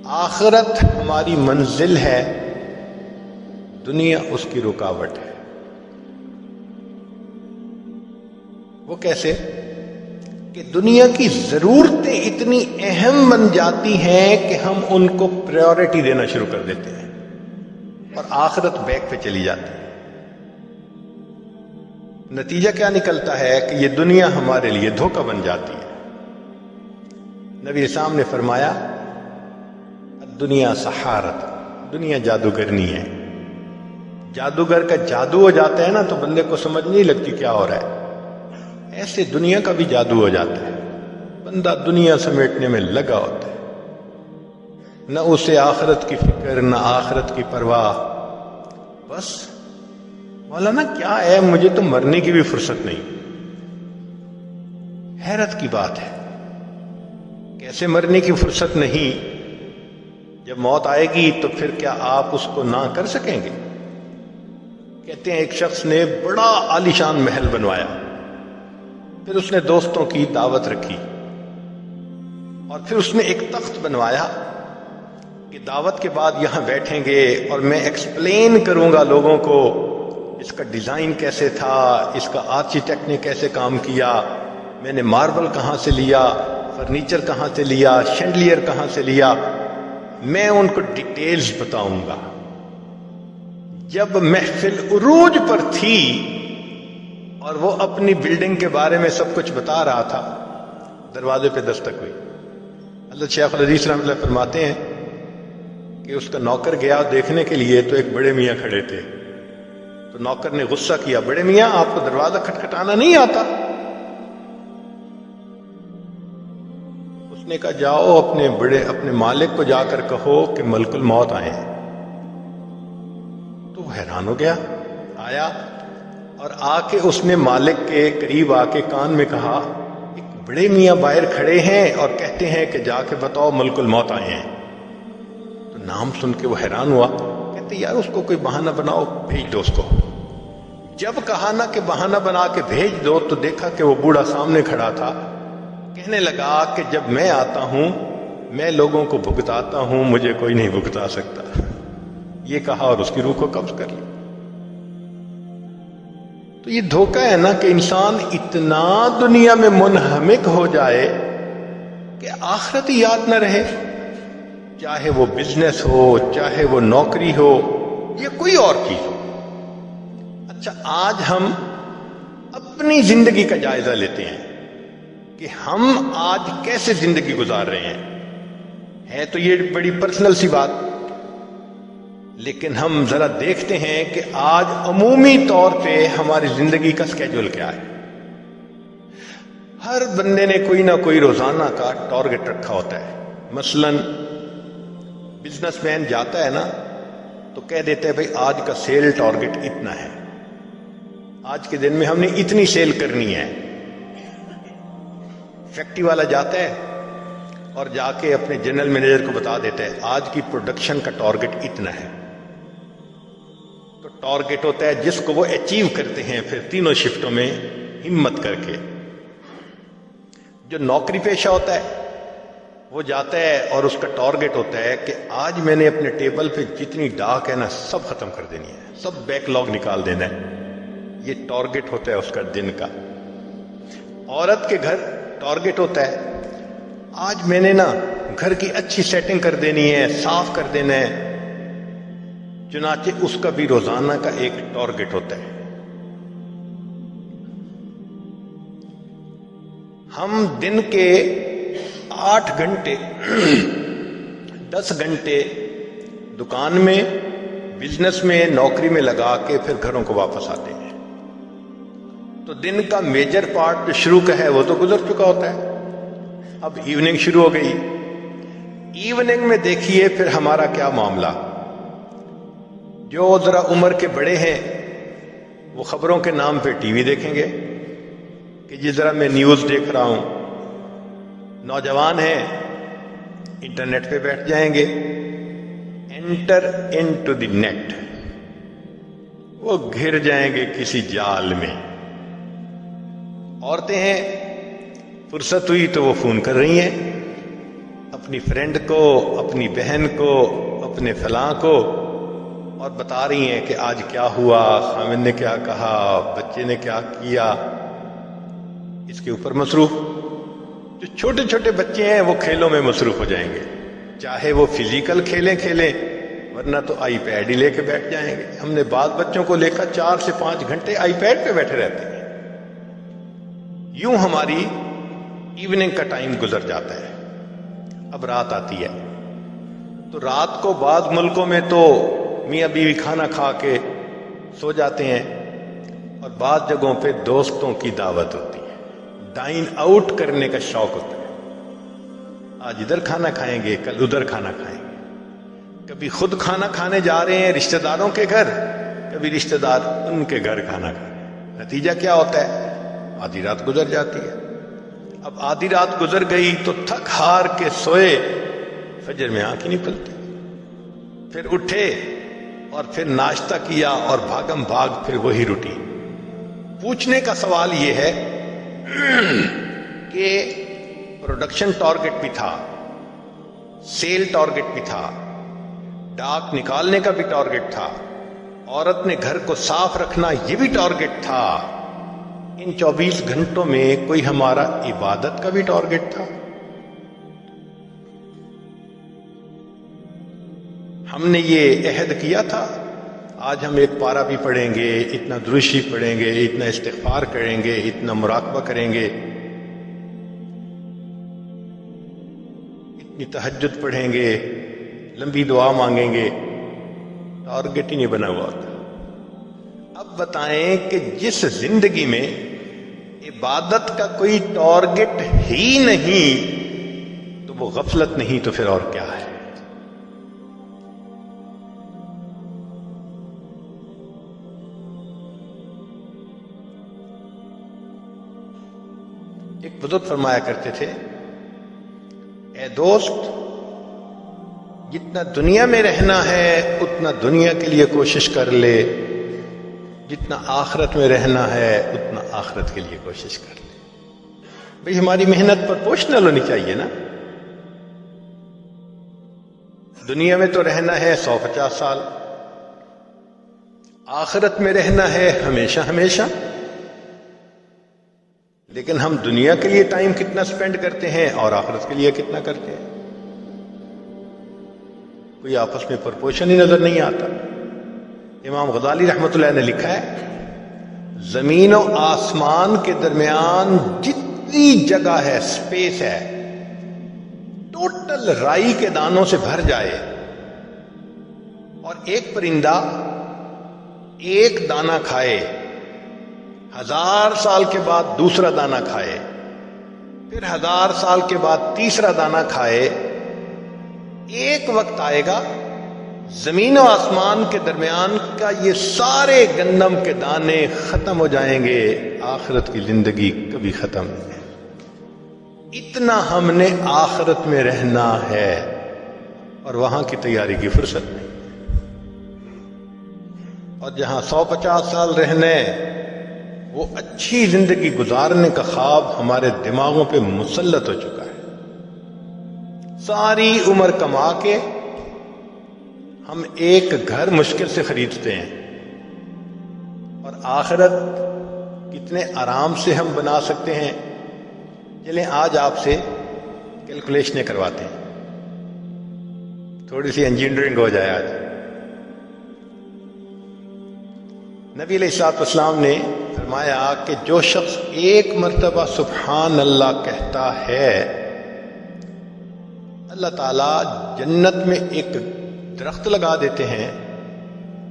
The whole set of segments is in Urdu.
آخرت ہماری منزل ہے، دنیا اس کی رکاوٹ ہے۔ وہ کیسے؟ کہ دنیا کی ضرورتیں اتنی اہم بن جاتی ہیں کہ ہم ان کو پریورٹی دینا شروع کر دیتے ہیں اور آخرت بیک پہ چلی جاتی ہے۔ نتیجہ کیا نکلتا ہے کہ یہ دنیا ہمارے لیے دھوکہ بن جاتی ہے۔ نبی اسلام نے فرمایا دنیا سحارت، دنیا جادوگرنی ہے۔ جادوگر کا جادو ہو جاتا ہے نا تو بندے کو سمجھ نہیں لگتی کیا ہو رہا ہے، ایسے دنیا کا بھی جادو ہو جاتا ہے، بندہ دنیا سمیٹنے میں لگا ہوتا ہے، نہ اسے آخرت کی فکر نہ آخرت کی پرواہ، بس مولانا کیا ہے، مجھے تو مرنے کی بھی فرصت نہیں۔ حیرت کی بات ہے، کیسے مرنے کی فرصت نہیں؟ جب موت آئے گی تو پھر کیا آپ اس کو نہ کر سکیں گے؟ کہتے ہیں ایک شخص نے بڑا عالیشان محل بنوایا، پھر اس نے دوستوں کی دعوت رکھی اور پھر اس نے ایک تخت بنوایا کہ دعوت کے بعد یہاں بیٹھیں گے اور میں ایکسپلین کروں گا لوگوں کو اس کا ڈیزائن کیسے تھا، اس کا آرکیٹیکٹ نے کیسے کام کیا، میں نے ماربل کہاں سے لیا، فرنیچر کہاں سے لیا، شینڈلیئر کہاں سے لیا، میں ان کو ڈیٹیلز بتاؤں گا۔ جب محفل عروج پر تھی اور وہ اپنی بلڈنگ کے بارے میں سب کچھ بتا رہا تھا، دروازے پہ دستک ہوئی۔ حضرت شیخ الحدیث رحمۃ اللہ فرماتے ہیں کہ اس کا نوکر گیا دیکھنے کے لیے تو ایک بڑے میاں کھڑے تھے، تو نوکر نے غصہ کیا، بڑے میاں آپ کو دروازہ کھٹکھٹانا نہیں آتا؟ اس نے کہا جاؤ اپنے مالک کو جا کر کہو کہ ملک الموت آئے ہیں۔ تو وہ حیران ہو گیا، آیا اور آ کے اس نے مالک کے قریب آ کے کان میں کہا ایک بڑے میاں باہر کھڑے ہیں اور کہتے ہیں کہ جا کے بتاؤ ملک الموت آئے ہیں۔ تو نام سن کے وہ حیران ہوا، کہتے یار اس کو کوئی بہانہ بناؤ، بھیج دو اس کو۔ جب کہا نا کہ بہانہ بنا کے بھیج دو تو دیکھا کہ وہ بوڑھا سامنے کھڑا تھا، کہنے لگا کہ جب میں آتا ہوں میں لوگوں کو بھگتاتا ہوں، مجھے کوئی نہیں بھگتا سکتا۔ یہ کہا اور اس کی روح کو قبض کر لی۔ تو یہ دھوکہ ہے نا کہ انسان اتنا دنیا میں منہمک ہو جائے کہ آخرت یاد نہ رہے، چاہے وہ بزنس ہو، چاہے وہ نوکری ہو یا کوئی اور چیز ہو۔ اچھا آج ہم اپنی زندگی کا جائزہ لیتے ہیں کہ ہم آج کیسے زندگی گزار رہے ہیں۔ ہے تو یہ بڑی پرسنل سی بات، لیکن ہم ذرا دیکھتے ہیں کہ آج عمومی طور پہ ہماری زندگی کا سکیجول کیا ہے۔ ہر بندے نے کوئی نہ کوئی روزانہ کا ٹارگٹ رکھا ہوتا ہے۔ مثلا بزنس مین جاتا ہے نا تو کہہ دیتا ہے بھائی آج کا سیل ٹارگٹ اتنا ہے، آج کے دن میں ہم نے اتنی سیل کرنی ہے۔ فیکٹری والا جاتا ہے اور جا کے اپنے جنرل مینیجر کو بتا دیتا ہے آج کی پروڈکشن کا ٹارگٹ اتنا ہے۔ تو ٹارگٹ ہوتا ہے جس کو وہ اچیو کرتے ہیں پھر تینوں شفٹوں میں ہمت کر کے۔ جو نوکری پیشہ ہوتا ہے وہ جاتا ہے اور اس کا ٹارگٹ ہوتا ہے کہ آج میں نے اپنے ٹیبل پہ جتنی ڈاک ہے نا سب ختم کر دینی ہے، سب بیک لاگ نکال دینا ہے۔ یہ ٹارگٹ ہوتا ہے اس کا دن کا۔ عورت کے گھر ٹارگٹ ہوتا ہے آج میں نے نا گھر کی اچھی سیٹنگ کر دینی ہے، صاف کر دینا ہے۔ چنانچہ اس کا بھی روزانہ کا ایک ٹارگٹ ہوتا ہے۔ ہم دن کے 8 گھنٹے 10 گھنٹے دکان میں، بزنس میں، نوکری میں لگا کے پھر گھروں کو واپس آتے ہیں، تو دن کا میجر پارٹ جو شروع کا ہے وہ تو گزر چکا ہوتا ہے۔ اب ایوننگ شروع ہو گئی۔ ایوننگ میں دیکھیے پھر ہمارا کیا معاملہ۔ جو ذرا عمر کے بڑے ہیں وہ خبروں کے نام پہ ٹی وی دیکھیں گے کہ جی ذرا میں نیوز دیکھ رہا ہوں۔ نوجوان ہیں انٹرنیٹ پہ بیٹھ جائیں گے، انٹر انٹو دی نیٹ، وہ گھر جائیں گے کسی جال میں۔ عورتیں ہیں فرصت ہوئی تو وہ فون کر رہی ہیں، اپنی فرینڈ کو، اپنی بہن کو، اپنے فلاں کو، اور بتا رہی ہیں کہ آج کیا ہوا، خامن نے کیا کہا، بچے نے کیا کیا، اس کے اوپر مصروف۔ جو چھوٹے چھوٹے بچے ہیں وہ کھیلوں میں مصروف ہو جائیں گے، چاہے وہ فزیکل کھیلیں ورنہ تو آئی پیڈ ہی لے کے بیٹھ جائیں گے۔ ہم نے بعض بچوں کو دیکھا 4 سے 5 گھنٹے آئی پیڈ پہ بیٹھے رہتے ہیں۔ یوں ہماری ایوننگ کا ٹائم گزر جاتا ہے۔ اب رات آتی ہے تو رات کو بعض ملکوں میں تو میاں بیوی کھانا کھا کے سو جاتے ہیں، اور بعض جگہوں پہ دوستوں کی دعوت ہوتی ہے، ڈائن آؤٹ کرنے کا شوق ہوتا ہے۔ آج ادھر کھانا کھائیں گے، کل ادھر کھانا کھائیں گے، کبھی خود کھانا کھانے جا رہے ہیں رشتہ داروں کے گھر، کبھی رشتہ دار ان کے گھر کھانا کھا رہے ہیں۔ نتیجہ کیا ہوتا ہے؟ آدھی رات گزر جاتی ہے۔ اب آدھی رات گزر گئی تو تھک ہار کے سوئے، فجر میں آنکھ ہی نہیں کھلتی، پھر اٹھے اور پھر ناشتہ کیا اور بھاگم بھاگ پھر وہی روٹین۔ پوچھنے کا سوال یہ ہے کہ پروڈکشن ٹارگٹ بھی تھا، سیل ٹارگٹ بھی تھا، ڈاک نکالنے کا بھی ٹارگٹ تھا، عورت نے گھر کو صاف رکھنا یہ بھی ٹارگٹ تھا۔ ان 24 گھنٹوں میں کوئی ہمارا عبادت کا بھی ٹارگٹ تھا؟ ہم نے یہ عہد کیا تھا آج ہم ایک پارہ بھی پڑھیں گے، اتنا درود شریف پڑھیں گے، اتنا استغفار کریں گے، اتنا مراقبہ کریں گے، اتنی تہجد پڑھیں گے، لمبی دعا مانگیں گے؟ ٹارگٹ ہی نہیں بنا ہوا تھا۔ اب بتائیں کہ جس زندگی میں عبادت کا کوئی ٹارگٹ ہی نہیں تو وہ غفلت نہیں تو پھر اور کیا ہے؟ ایک بزرگ فرمایا کرتے تھے، اے دوست، جتنا دنیا میں رہنا ہے اتنا دنیا کے لیے کوشش کر لے، جتنا آخرت میں رہنا ہے اتنا آخرت کے لیے کوشش کر لے۔ بھئی ہماری محنت پروپورشنل ہونی چاہیے نا۔ دنیا میں تو رہنا ہے 150 سال، آخرت میں رہنا ہے ہمیشہ ہمیشہ، لیکن ہم دنیا کے لیے ٹائم کتنا سپینڈ کرتے ہیں اور آخرت کے لیے کتنا کرتے ہیں؟ کوئی آپس میں پرپوشن ہی نظر نہیں آتا۔ امام غزالی رحمۃ اللہ نے لکھا ہے، زمین و آسمان کے درمیان جتنی جگہ ہے، سپیس ہے، ٹوٹل رائی کے دانوں سے بھر جائے اور ایک پرندہ ایک دانہ کھائے، 1000 سال کے بعد دوسرا دانہ کھائے، پھر 1000 سال کے بعد تیسرا دانہ کھائے، ایک وقت آئے گا زمین و آسمان کے درمیان کا یہ سارے گندم کے دانے ختم ہو جائیں گے، آخرت کی زندگی کبھی ختم نہیں۔ اتنا ہم نے آخرت میں رہنا ہے اور وہاں کی تیاری کی فرصت نہیں، اور جہاں 150 سال رہنے، وہ اچھی زندگی گزارنے کا خواب ہمارے دماغوں پہ مسلط ہو چکا ہے۔ ساری عمر کما کے ہم ایک گھر مشکل سے خریدتے ہیں، اور آخرت کتنے آرام سے ہم بنا سکتے ہیں۔ چلیں آج آپ سے کیلکولیشنیں کرواتے ہیں، تھوڑی سی انجینئرنگ ہو جائے۔ آج نبی علیہ الصلوۃ والسلام نے فرمایا کہ جو شخص ایک مرتبہ سبحان اللہ کہتا ہے، اللہ تعالیٰ جنت میں ایک درخت لگا دیتے ہیں،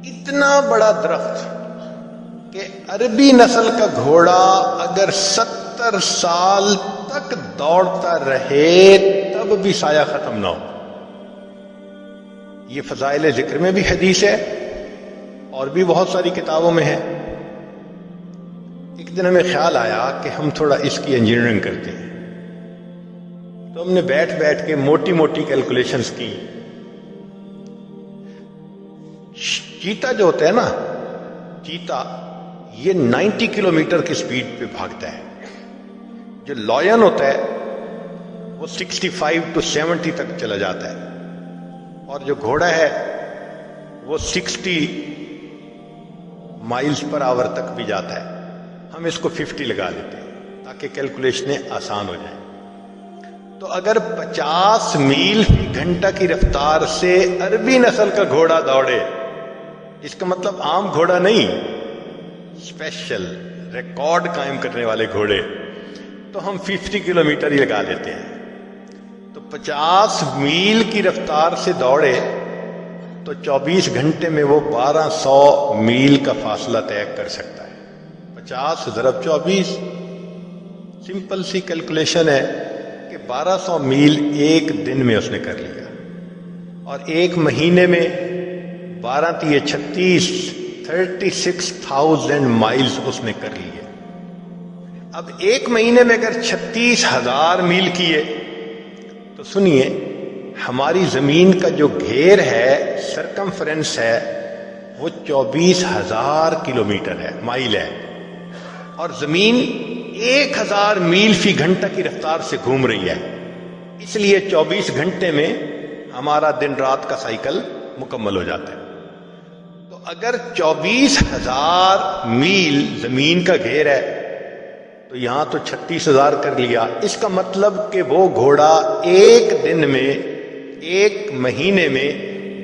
اتنا بڑا درخت کہ عربی نسل کا گھوڑا اگر 70 سال تک دوڑتا رہے تب بھی سایہ ختم نہ ہو۔ یہ فضائل ذکر میں بھی حدیث ہے اور بھی بہت ساری کتابوں میں ہے۔ ایک دن ہمیں خیال آیا کہ ہم تھوڑا اس کی انجینئرنگ کرتے ہیں، تو ہم نے بیٹھ بیٹھ کے موٹی موٹی کیلکولیشنز کی۔ چیتا جو ہوتا ہے نا، چیتا یہ 90 کلومیٹر کی سپیڈ پہ بھاگتا ہے۔ جو لائن ہوتا ہے وہ 65 to 70 تک چلا جاتا ہے، اور جو گھوڑا ہے وہ 60 مائلز پر آور تک بھی جاتا ہے. ہم اس کو 50 لگا دیتے ہیں تاکہ کیلکولیشنیں آسان ہو جائیں. تو اگر 50 میل فی گھنٹہ کی رفتار سے عربی نسل کا گھوڑا دوڑے، اس کا مطلب عام گھوڑا نہیں، اسپیشل ریکارڈ قائم کرنے والے گھوڑے، تو ہم 50 کلومیٹر ہی لگا لیتے ہیں. تو 50 میل کی رفتار سے دوڑے تو 24 گھنٹے میں وہ 1200 میل کا فاصلہ طے کر سکتا ہے. 50 ضرب 24، سمپل سی کیلکولیشن ہے کہ 1200 میل ایک دن میں اس نے کر لیا، اور ایک مہینے میں 12 تیے 36، 36,000 مائلز اس نے کر لیے. اب ایک مہینے میں اگر 36,000 میل کیے تو سنیے، ہماری زمین کا جو گھیر ہے، سرکمفرنس ہے، وہ 24,000 کلومیٹر ہے، مائل ہے، اور زمین 1,000 میل فی گھنٹہ کی رفتار سے گھوم رہی ہے. اس لیے 24 گھنٹے میں ہمارا دن رات کا سائیکل مکمل ہو جاتا ہے. تو اگر 24,000 میل زمین کا گھیر ہے تو یہاں تو 36,000 کر لیا. اس کا مطلب کہ وہ گھوڑا ایک دن میں، ایک مہینے میں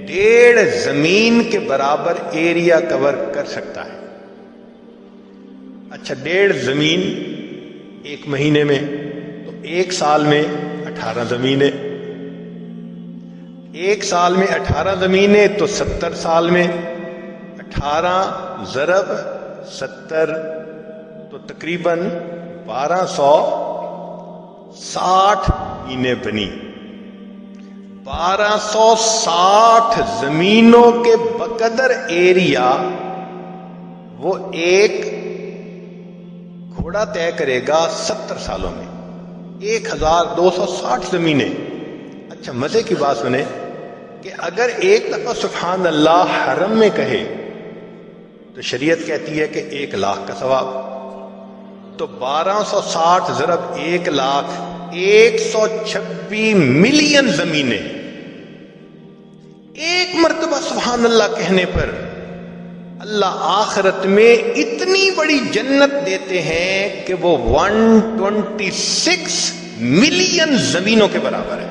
1.5 زمین کے برابر ایریا کور کر سکتا ہے. اچھا، 1.5 زمین ایک مہینے میں، تو ایک سال میں 18 زمینیں. ایک سال میں 18 زمینیں تو 70 سال میں 18 ضرب 70 تو تقریباً 1260 مہینے بنی. 1260 زمینوں کے بقدر ایریا وہ ایک گھوڑا طے کرے گا 70 سالوں میں. 1260 زمینیں. اچھا، مزے کی بات سنیں کہ اگر ایک دفعہ سبحان اللہ حرم میں کہے تو شریعت کہتی ہے کہ 1,00,000 کا ثواب. تو 1260 ضرب 1,00,000، 126 ملین زمینیں. ایک مرتبہ سبحان اللہ کہنے پر اللہ آخرت میں اتنی بڑی جنت دیتے ہیں کہ وہ 126 ملین زمینوں کے برابر ہے.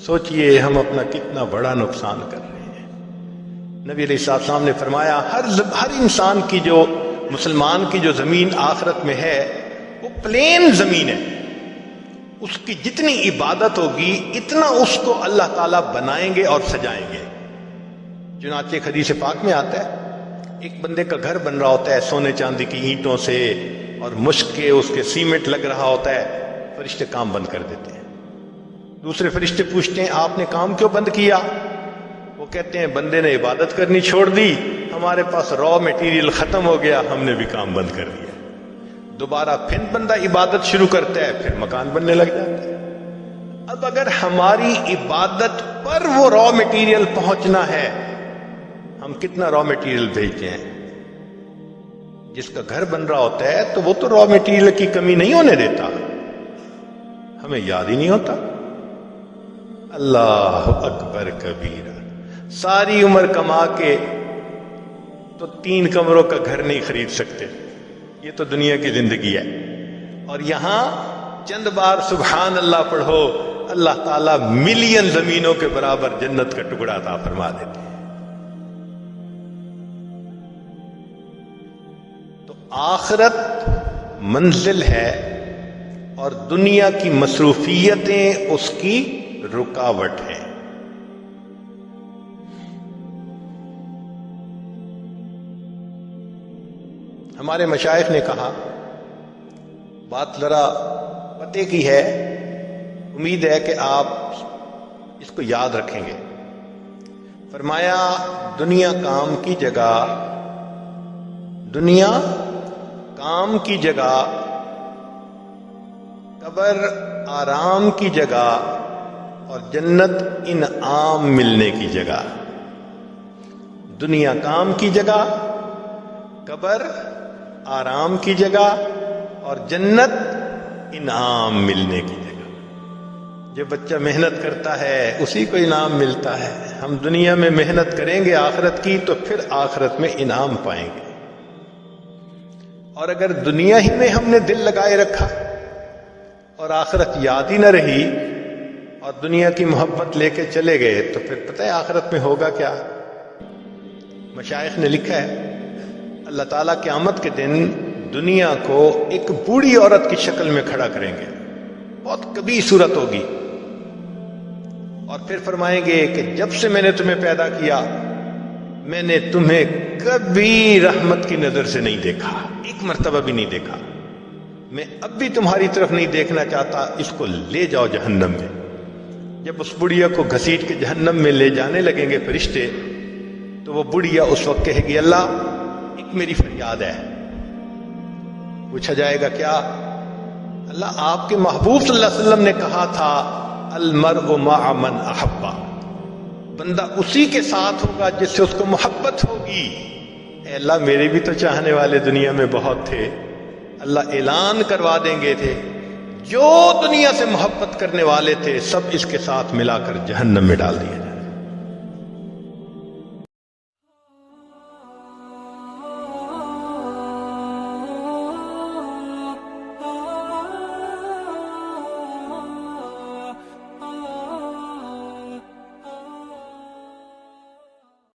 سوچئے ہم اپنا کتنا بڑا نقصان کر رہے ہیں. نبی علیہ السلام نے فرمایا ہر انسان کی، جو مسلمان کی جو زمین آخرت میں ہے وہ پلین زمین ہے. اس کی جتنی عبادت ہوگی اتنا اس کو اللہ تعالیٰ بنائیں گے اور سجائیں گے. چنانچہ ایک حدیث پاک میں آتا ہے، ایک بندے کا گھر بن رہا ہوتا ہے سونے چاندی کی اینٹوں سے، اور مشک کے اس کے سیمنٹ لگ رہا ہوتا ہے. فرشتے کام بند کر دیتے ہیں. دوسرے فرشتے پوچھتے ہیں آپ نے کام کیوں بند کیا؟ وہ کہتے ہیں بندے نے عبادت کرنی چھوڑ دی، ہمارے پاس را میٹیریل ختم ہو گیا، ہم نے بھی کام بند کر دیا. دوبارہ پھر بندہ عبادت شروع کرتا ہے، پھر مکان بننے لگ جاتا ہے. اب اگر ہماری عبادت پر وہ را میٹیریل پہنچنا ہے، ہم کتنا را میٹیریل بھیجتے ہیں. جس کا گھر بن رہا ہوتا ہے تو وہ تو را میٹیریل کی کمی نہیں ہونے دیتا، ہمیں یاد ہی نہیں ہوتا. اللہ اکبر کبیرہ. ساری عمر کما کے تو 3 کمروں کا گھر نہیں خرید سکتے. یہ تو دنیا کی زندگی ہے. اور یہاں چند بار سبحان اللہ پڑھو، اللہ تعالیٰ ملین زمینوں کے برابر جنت کا ٹکڑا عطا فرما دیتے ہیں. تو آخرت منزل ہے اور دنیا کی مصروفیتیں اس کی رکاوٹ ہیں. ہمارے مشائخ نے کہا، بات ذرا پتے کی ہے، امید ہے کہ آپ اس کو یاد رکھیں گے. فرمایا دنیا کام کی جگہ، دنیا کام کی جگہ، قبر آرام کی جگہ، اور جنت انعام ملنے کی جگہ. دنیا کام کی جگہ، قبر آرام کی جگہ، اور جنت انعام ملنے کی جگہ۔ جو بچہ محنت کرتا ہے اسی کو انعام ملتا ہے۔ ہم دنیا میں محنت کریں گے آخرت کی تو پھر آخرت میں انعام پائیں گے، اور اگر دنیا ہی میں ہم نے دل لگائے رکھا اور آخرت یاد ہی نہ رہی اور دنیا کی محبت لے کے چلے گئے تو پھر پتہ ہے آخرت میں ہوگا کیا؟ مشائخ نے لکھا ہے اللہ تعالیٰ قیامت کے دن دنیا کو ایک بوڑھی عورت کی شکل میں کھڑا کریں گے، بہت کبھی صورت ہوگی، اور پھر فرمائیں گے کہ جب سے میں نے تمہیں پیدا کیا میں نے تمہیں کبھی رحمت کی نظر سے نہیں دیکھا، ایک مرتبہ بھی نہیں دیکھا، میں اب بھی تمہاری طرف نہیں دیکھنا چاہتا، اس کو لے جاؤ جہنم میں۔ جب اس بڑھیا کو گھسیٹ کے جہنم میں لے جانے لگیں گے فرشتے تو وہ بڑھیا اس وقت کہے گی اللہ ایک میری فریاد ہے۔ پوچھا جائے گا کیا؟ اللہ آپ کے محبوب صلی اللہ علیہ وسلم نے کہا تھا المرء مع من احبا، بندہ اسی کے ساتھ ہوگا جس سے اس کو محبت ہوگی۔ اے اللہ میرے بھی تو چاہنے والے دنیا میں بہت تھے، اللہ اعلان کروا دیں گے تھے جو دنیا سے محبت کرنے والے تھے سب اس کے ساتھ ملا کر جہنم میں ڈال دیے۔